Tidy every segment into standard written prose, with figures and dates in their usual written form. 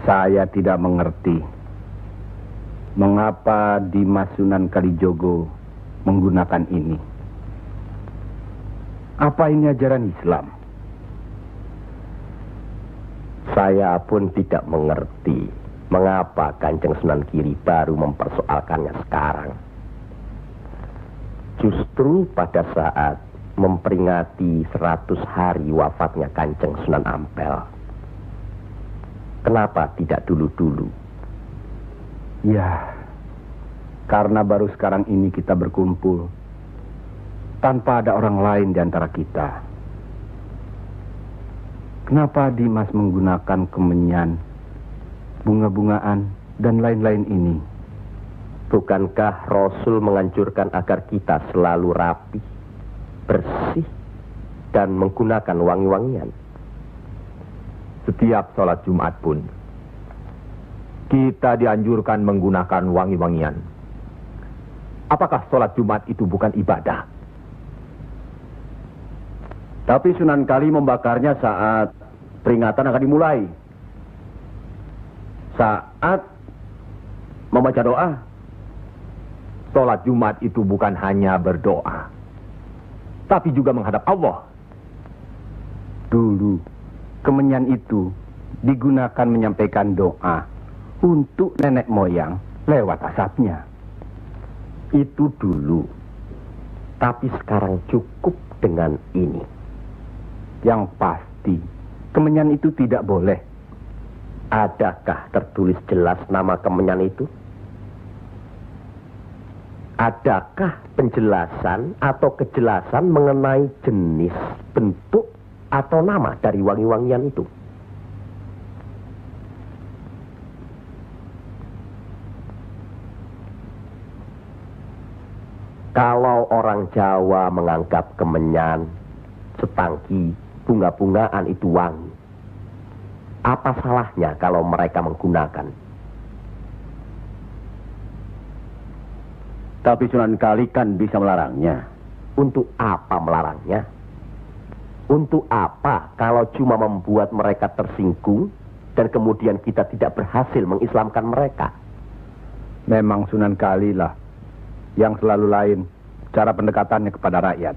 Saya tidak mengerti mengapa Dimas Sunan Kalijogo menggunakan ini. Apa ini ajaran Islam? Saya pun tidak mengerti mengapa Kanjeng Sunan Giri baru mempersoalkannya sekarang. Justru pada saat memperingati 100 hari wafatnya Kanjeng Sunan Ampel. Kenapa tidak dulu-dulu? Ya, karena baru sekarang ini kita berkumpul tanpa ada orang lain di antara kita. Kenapa Dimas menggunakan kemenyan, bunga-bungaan, dan lain-lain ini? Bukankah Rasul menganjurkan agar kita selalu rapi, bersih, dan menggunakan wangi-wangian? Setiap sholat Jumat pun kita dianjurkan menggunakan wangi-wangian. Apakah sholat Jumat itu bukan ibadah? Tapi Sunan Kali membakarnya saat peringatan akan dimulai. Saat membaca doa. Sholat Jumat itu bukan hanya berdoa, tapi juga menghadap Allah. Dulu, kemenyan itu digunakan menyampaikan doa untuk nenek moyang lewat asapnya. Itu dulu. Tapi sekarang cukup dengan ini. Yang pasti, kemenyan itu tidak boleh. Adakah tertulis jelas nama kemenyan itu? Adakah penjelasan atau kejelasan mengenai jenis, bentuk, atau nama dari wangi-wangian itu? Kalau orang Jawa menganggap kemenyan, setangki, bunga-bungaan itu wangi, apa salahnya kalau mereka menggunakan? Tapi Sunan Kali kan bisa melarangnya. Untuk apa melarangnya? Untuk apa kalau cuma membuat mereka tersinggung dan kemudian kita tidak berhasil mengislamkan mereka? Memang Sunan Kali lah yang selalu lain cara pendekatannya kepada rakyat.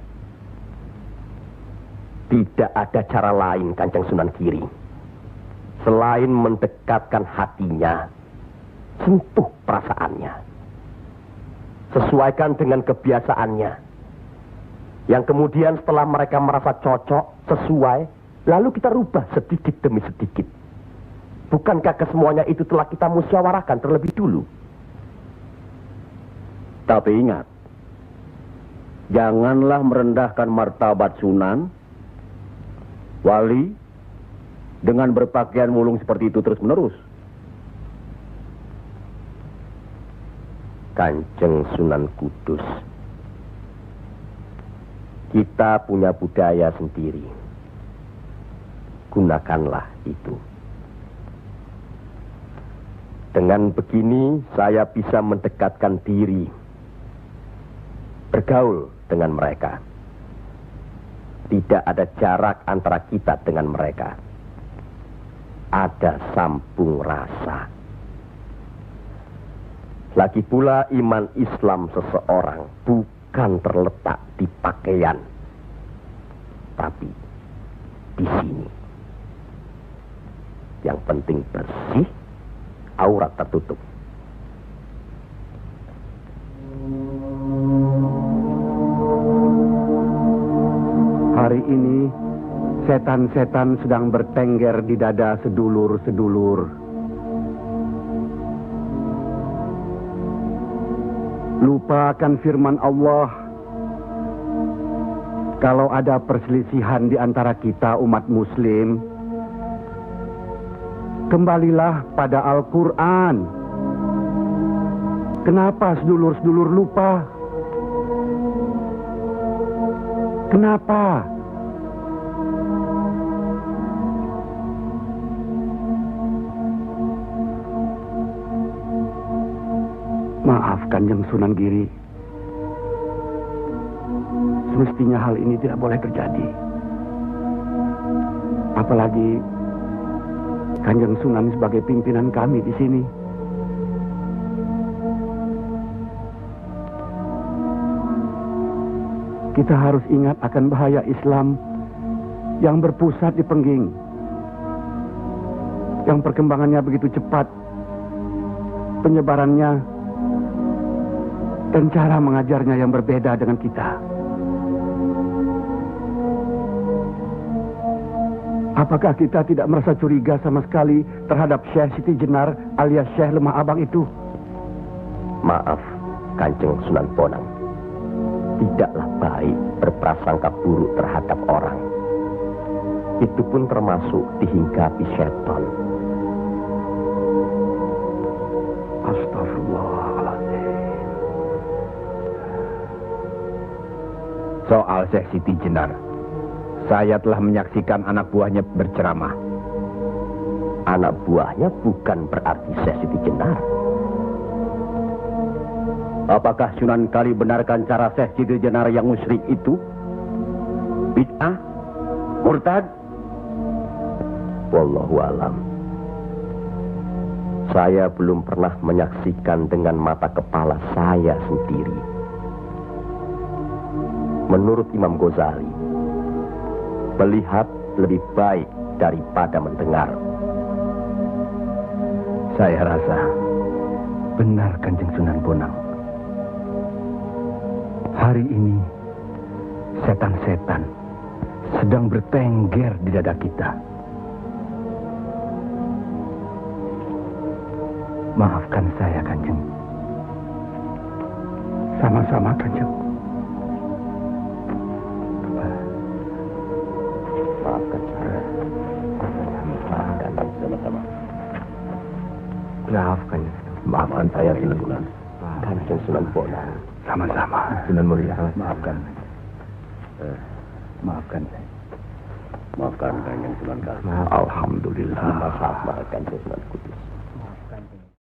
Tidak ada cara lain Kanjeng Sunan Giri selain mendekatkan hatinya, sentuh perasaannya, sesuaikan dengan kebiasaannya, yang kemudian setelah mereka merasa cocok, sesuai, lalu kita rubah sedikit demi sedikit. Bukankah kesemuanya itu telah kita musyawarahkan terlebih dulu? Tapi ingat, janganlah merendahkan martabat Sunan, wali, dengan berpakaian mulung seperti itu terus-menerus. Kanjeng Sunan Kudus, kita punya budaya sendiri. Gunakanlah itu. Dengan begini saya bisa mendekatkan diri, bergaul dengan mereka. Tidak ada jarak antara kita dengan mereka. Ada sambung rasa. Lagi pula iman Islam seseorang bukan terletak di pakaian, tapi di sini. Yang penting bersih, aurat tertutup. Hari ini setan-setan sedang bertengger di dada sedulur-sedulur. Lupakan firman Allah. Kalau ada perselisihan di antara kita umat muslim, kembalilah pada Al-Quran. Kenapa sedulur-sedulur lupa? Kenapa? Maaf Kanjeng Sunan Giri. Semestinya hal ini tidak boleh terjadi. Apalagi Kanjeng Sunan sebagai pimpinan kami di sini. Kita harus ingat akan bahaya Islam yang berpusat di Pengging, yang perkembangannya begitu cepat, penyebarannya dan cara mengajarnya yang berbeda dengan kita. Apakah kita tidak merasa curiga sama sekali terhadap Syekh Siti Jenar alias Syekh Lemah Abang itu? Maaf, Kanjeng Sunan Bonang. Tidaklah baik berprasangka buruk terhadap orang. Itu pun termasuk dihinggapi setan. Astagfirullahaladzim. Soal Syekh Siti Jenar, saya telah menyaksikan anak buahnya berceramah. Anak buahnya bukan berarti Syekh Siti Jenar. Apakah Sunan Kali benarkan cara Syekh Siti Jenar yang musyrik itu? Bid'ah? Murtad? Wallahu alam. Saya belum pernah menyaksikan dengan mata kepala saya sendiri. Menurut Imam Ghazali, melihat lebih baik daripada mendengar. Saya rasa benar Kanjeng Sunan Bonang. Hari ini setan-setan sedang bertengger di dada kita. Maafkan saya, Kanjeng. Sama-sama, Kanjeng. Maafkan saya. Maafkan sama-sama. Maafkan. Maafkan saya, Sunan. Kanjeng Sunan Bonang. Sama-sama. Sunan Muria. Maafkan. Maafkan saya. Maafkan Kanjeng Sunan Kali. Alhamdulillah. Maafkan Kanjeng Sunan Kudus.